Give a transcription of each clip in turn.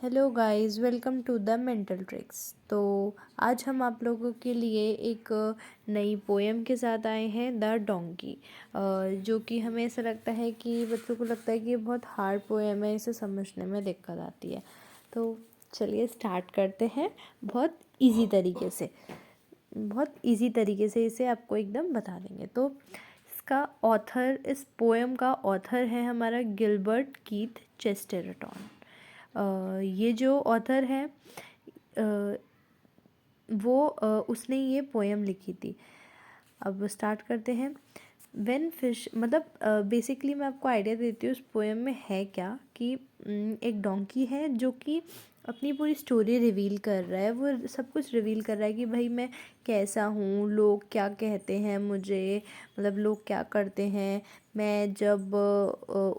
Hello guys, welcome to the mental tricks. तो आज हम आप लोगों के लिए एक नई पोएम के साथ आए हैं, द डोंकी। जो कि हमें ऐसा लगता है कि बच्चों को लगता है कि ये बहुत हार्ड पोएम है, इसे समझने में दिक्कत आती है। तो चलिए स्टार्ट करते हैं बहुत इजी तरीके से। इसे आपको एकदम बता देंगे। तो इस पोएम का ऑथर है हमारा गिलबर्ट कीथ चेस्टरटन। ये जो ऑथर है उसने ये पोएम लिखी थी। अब स्टार्ट करते हैं। वेन फिश मतलब बेसिकली मैं आपको आइडिया देती हूँ उस पोएम में है क्या कि एक डोंकी है जो कि अपनी पूरी स्टोरी रिवील कर रहा है। वो सब कुछ रिवील कर रहा है कि भाई मैं कैसा हूँ, लोग क्या कहते हैं मुझे, मतलब लोग क्या करते हैं। मैं जब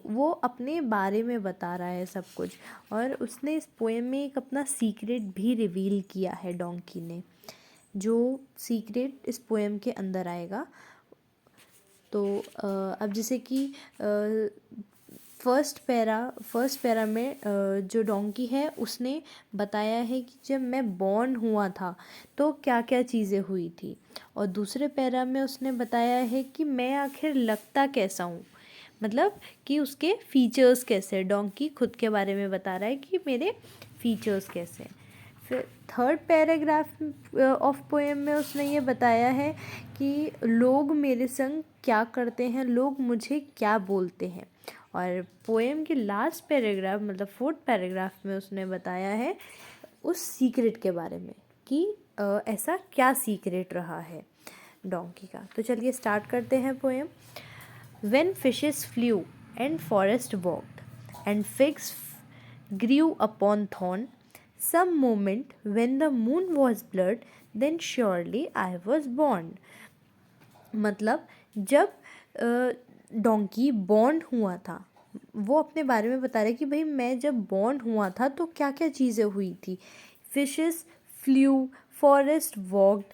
वो अपने बारे में बता रहा है सब कुछ। और उसने इस पोएम में एक अपना सीक्रेट भी रिवील किया है डोंकी ने, जो सीक्रेट इस पोएम के अंदर आएगा। तो अब जैसे कि फर्स्ट पैरा में जो डोंकी है उसने बताया है कि जब मैं बॉर्न हुआ था तो क्या क्या चीज़ें हुई थी। और दूसरे पैरा में उसने बताया है कि मैं आखिर लगता कैसा हूँ, मतलब कि उसके फीचर्स कैसे। डोंकी खुद के बारे में बता रहा है कि मेरे फीचर्स कैसे हैं। फिर थर्ड पैराग्राफ ऑफ पोएम में उसने ये बताया है कि लोग मेरे संग क्या करते हैं, लोग मुझे क्या बोलते हैं। और पोएम के लास्ट पैराग्राफ मतलब फोर्थ पैराग्राफ में उसने बताया है उस सीक्रेट के बारे में कि ऐसा क्या सीक्रेट रहा है डोंकी का। तो चलिए स्टार्ट करते हैं poem. When fishes flew and forest walked, and figs grew upon thorn, some moment when the moon was blurred, then surely I was born. मतलब जब डोंकी बॉर्न हुआ था, वो अपने बारे में बता रहे कि भाई मैं जब बॉर्न हुआ था तो क्या क्या चीज़ें हुई थी। फिशेस फ्लू, फॉरेस्ट वॉक्ड,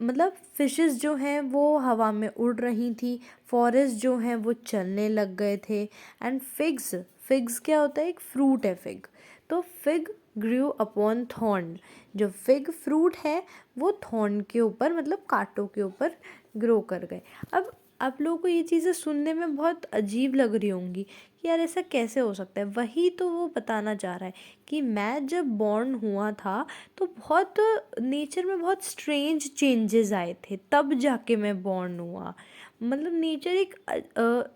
मतलब फिशेस जो हैं वो हवा में उड़ रही थी, फॉरेस्ट जो हैं वो चलने लग गए थे। एंड फिग्स क्या होता है, एक फ्रूट है फिग। तो फिग ग्रू अपॉन थॉर्न, जो फिग फ्रूट है वो थॉर्न के ऊपर मतलब कांटों के ऊपर ग्रो कर गए। अब आप लोगों को ये चीज़ें सुनने में बहुत अजीब लग रही होंगी कि यार ऐसा कैसे हो सकता है। वही तो वो बताना चाह रहा है कि मैं जब बॉर्न हुआ था तो बहुत नेचर में बहुत स्ट्रेंज चेंजेस आए थे, तब जाके मैं बॉर्न हुआ। मतलब नेचर एक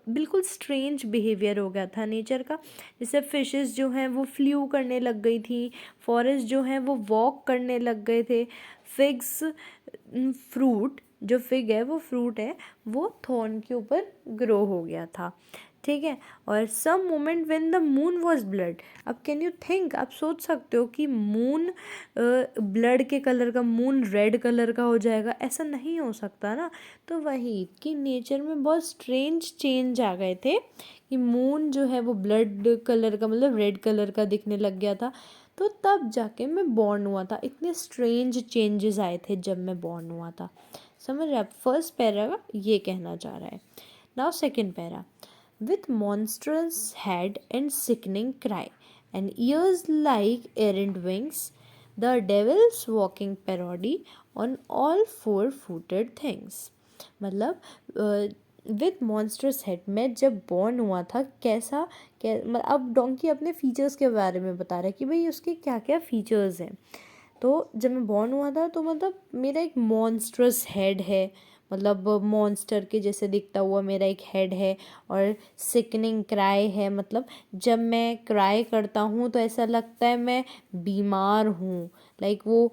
बिल्कुल स्ट्रेंज बिहेवियर हो गया था नेचर का। जैसे फिशेस जो हैं वो फ्लू करने लग गई थी, फॉरेस्ट जो हैं वो वॉक करने लग गए थे, फिग्स फ्रूट जो फिग है वो फ्रूट है वो थॉर्न के ऊपर ग्रो हो गया था, ठीक है। और some moment when the moon was blood. अब कैन यू थिंक, आप सोच सकते हो कि मून ब्लड के कलर का, मून रेड कलर का हो जाएगा, ऐसा नहीं हो सकता ना। तो वही कि नेचर में बहुत स्ट्रेंज चेंज आ गए थे कि मून जो है वो ब्लड कलर का मतलब रेड कलर का दिखने लग गया था। तो तब जाके मैं बॉर्न हुआ था, इतने स्ट्रेंज चेंजेस आए थे जब मैं बॉर्न हुआ था। समझ रहे आप, फर्स्ट पैरा ये कहना चाह रहा है। Now second para, with monstrous head and sickening cry, and ears like errant wings, the devil's walking parody on all four-footed things। मतलब विथ मॉन्स्ट्रस हेड, मैं जब बॉर्न हुआ था कैसा मतलब अब डोंकी अपने फीचर्स के बारे में बता रहा है कि भाई उसके क्या क्या फीचर्स हैं। तो जब मैं बॉर्न हुआ था तो मतलब मेरा एक मॉन्स्ट्रस हेड है, मतलब मॉन्स्टर के जैसे दिखता हुआ मेरा एक हेड है। और सिकनिंग क्राई है, मतलब जब मैं क्राई करता हूँ तो ऐसा लगता है मैं बीमार हूँ। लाइक वो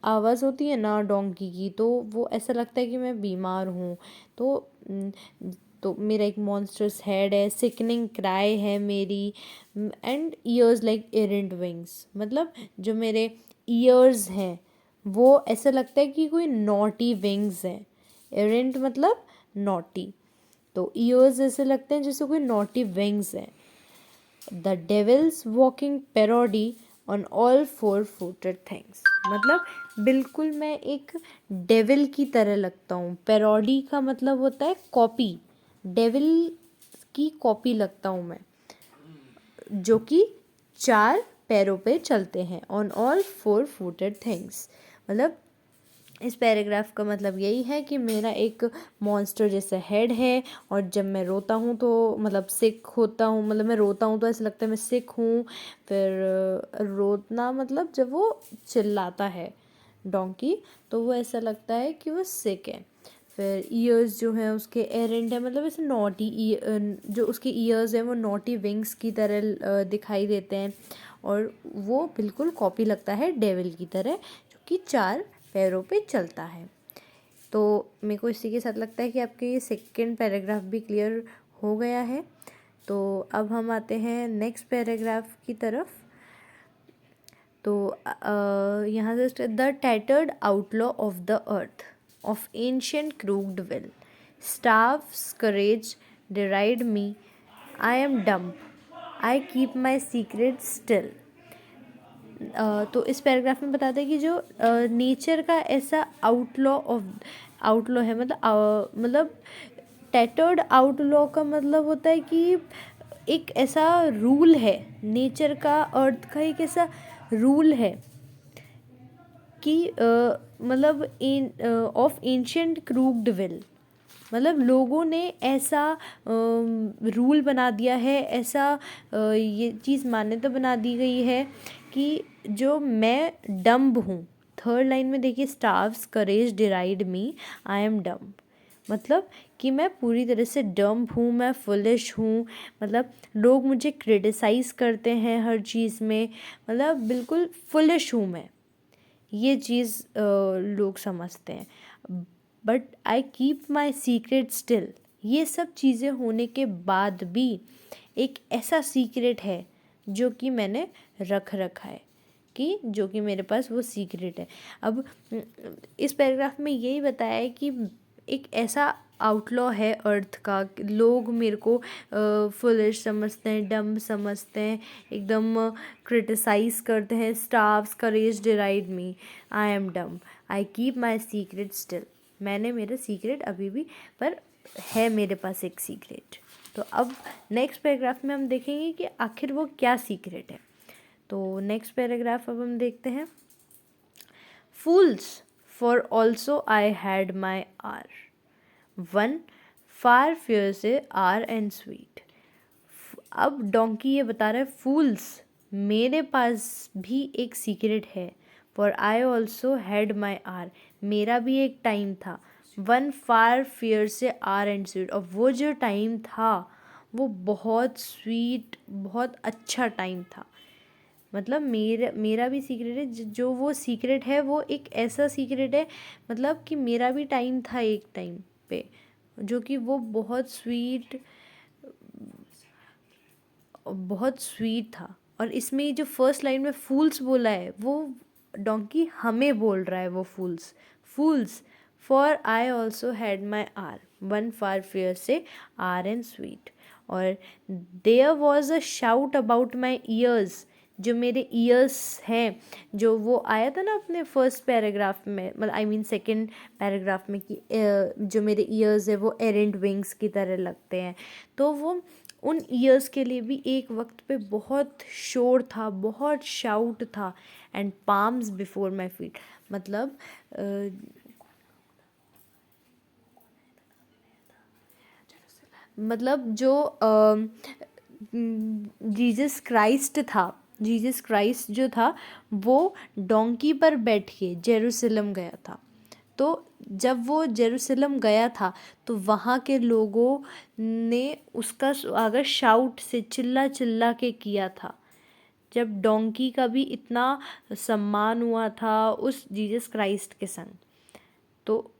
आवाज़ होती है ना डोंकी की, तो वो ऐसा लगता है कि मैं बीमार हूँ। तो मेरा एक मॉन्स्टर्स हेड है, सिकनिंग क्राई है मेरी, and ears like errant wings, मतलब जो मेरे ईयर्स हैं वो ऐसा लगता है कि कोई नॉटी विंग्स है। एरेंट मतलब नॉटी, तो ईयर्स ऐसे लगते हैं जैसे कोई नॉटी विंग्स है। The devil's walking parody on all four footed things, मतलब बिल्कुल मैं एक डेविल की तरह लगता हूँ। पैरोडी का मतलब होता है कॉपी, डेविल की कॉपी लगता हूँ मैं, जो कि चार पैरों पे चलते हैं, on all four footed things. मतलब इस पैराग्राफ का मतलब यही है कि मेरा एक मॉन्स्टर जैसा हेड है, और जब मैं रोता हूँ तो मतलब सिक होता हूँ, मतलब मैं रोता हूँ तो ऐसा लगता है मैं सिक हूँ। फिर रोना मतलब जब वो चिल्लाता है डोंकी, तो वो ऐसा लगता है कि वो सिक है। फिर ईयर्स जो हैं उसके एरेंट है, मतलब ऐसे नॉटी जो उसके ईयर्स हैं वो नॉटी विंग्स की तरह दिखाई देते हैं, और वो बिल्कुल कॉपी लगता है डेविल की तरह, जो कि 4 पैरों पे चलता है। तो मेरे को इसी के साथ लगता है कि आपके ये सेकंड पैराग्राफ भी क्लियर हो गया है। तो अब हम आते हैं नेक्स्ट पैराग्राफ की तरफ। तो यहाँ से the tattered outlaw of the earth of ancient crooked will starves courage deride me I am dumb I keep my secret still. तो इस पैराग्राफ में बताते हैं कि जो नेचर का ऐसा आउटलॉ है, मतलब टैटर्ड आउटलॉ का मतलब होता है कि एक ऐसा रूल है नेचर का, अर्थ का एक ऐसा रूल है कि मतलब ऑफ एंशियंट क्रूक्ड विल, मतलब लोगों ने ऐसा रूल बना दिया है, ऐसा ये चीज़ मान्यता बना दी गई है कि जो मैं डम्ब हूँ। थर्ड लाइन में देखिए, स्टार्व्स courage deride me I am dumb, मतलब कि मैं पूरी तरह से डम्ब हूँ, मैं फुलिश हूँ, मतलब लोग मुझे क्रिटिसाइज़ करते हैं हर चीज़ में, मतलब बिल्कुल फुलिश हूँ मैं, ये चीज़ लोग समझते हैं। But I keep my secret still, ये सब चीज़ें होने के बाद भी एक ऐसा सीक्रेट है जो कि मैंने रख रखा है, कि जो कि मेरे पास वो सीक्रेट है। अब इस पैराग्राफ में यही बताया है कि एक ऐसा आउटलॉ है अर्थ का, लोग मेरे को फुलिश समझते हैं, डम्ब समझते हैं, एकदम क्रिटिसाइज़ करते हैं। Starves courage deride me I am dumb I keep my secret still, मैंने मेरा सीक्रेट अभी भी, पर है मेरे पास एक सीक्रेट। तो अब नेक्स्ट पैराग्राफ में हम देखेंगे कि आखिर वो क्या सीक्रेट है। तो नेक्स्ट पैराग्राफ अब हम देखते हैं। Fools for also I had my hour one far fear से आर एंड स्वीट। अब डोंकी ये बता रहा है, फूल्स मेरे पास भी एक सीक्रेट है, for I also had my hour, मेरा भी एक टाइम था, वन फार फियर से आर एंड स्वीट, और वो जो टाइम था वो बहुत स्वीट, बहुत अच्छा टाइम था। मतलब मेरा भी सीक्रेट है, जो वो सीक्रेट है वो एक ऐसा सीक्रेट है, मतलब कि मेरा भी टाइम था एक टाइम पे, जो कि वो बहुत स्वीट था। और इसमें जो फर्स्ट लाइन में फूल्स बोला है, वो डोंकी हमें बोल रहा है, वो fools for I also had my hour one far fierce hour and sweet. और there was a shout about my ears, जो मेरे ईयर्स हैं, जो वो आया था ना अपने फर्स्ट पैराग्राफ में, मतलब आई मीन सेकंड पैराग्राफ में, कि जो मेरे ईयर्स है वो एरेंट विंग्स की तरह लगते हैं। तो वो उन ईयर्स के लिए भी एक वक्त पे बहुत शोर था, बहुत शाउट था। And palms before my feet, मतलब जो जीसस क्राइस्ट था, जीसस क्राइस्ट जो था वो डोंकी पर बैठ के जेरूसलम गया था। तो जब वो जेरूसलम गया था तो वहाँ के लोगों ने उसका स्वागत शाउट से, चिल्ला चिल्ला के किया था। जब डोंकी का भी इतना सम्मान हुआ था उस जीसस क्राइस्ट के संग। तो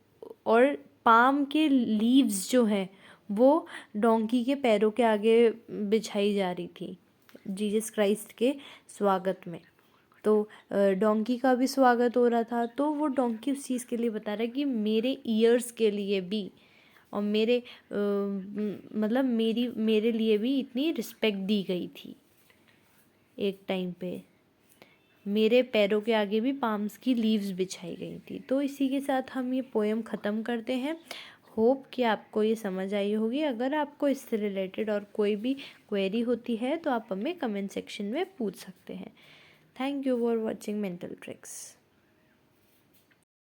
और पाम के लीव्स जो हैं वो डोंकी के पैरों के आगे बिछाई जा रही थी जीसस क्राइस्ट के स्वागत में। तो डोंकी का भी स्वागत हो रहा था। तो वो डोंकी उस चीज़ के लिए बता रहा है कि मेरे ईयर्स के लिए भी, और मतलब मेरे लिए भी इतनी रिस्पेक्ट दी गई थी एक टाइम पे, मेरे पैरों के आगे भी पाम्स की लीव्स बिछाई गई थी। तो इसी के साथ हम ये पोएम ख़त्म करते हैं। होप कि आपको ये समझ आई होगी। अगर आपको इससे रिलेटेड और कोई भी क्वेरी होती है तो आप हमें कमेंट सेक्शन में पूछ सकते हैं। Thank you for watching mental tricks.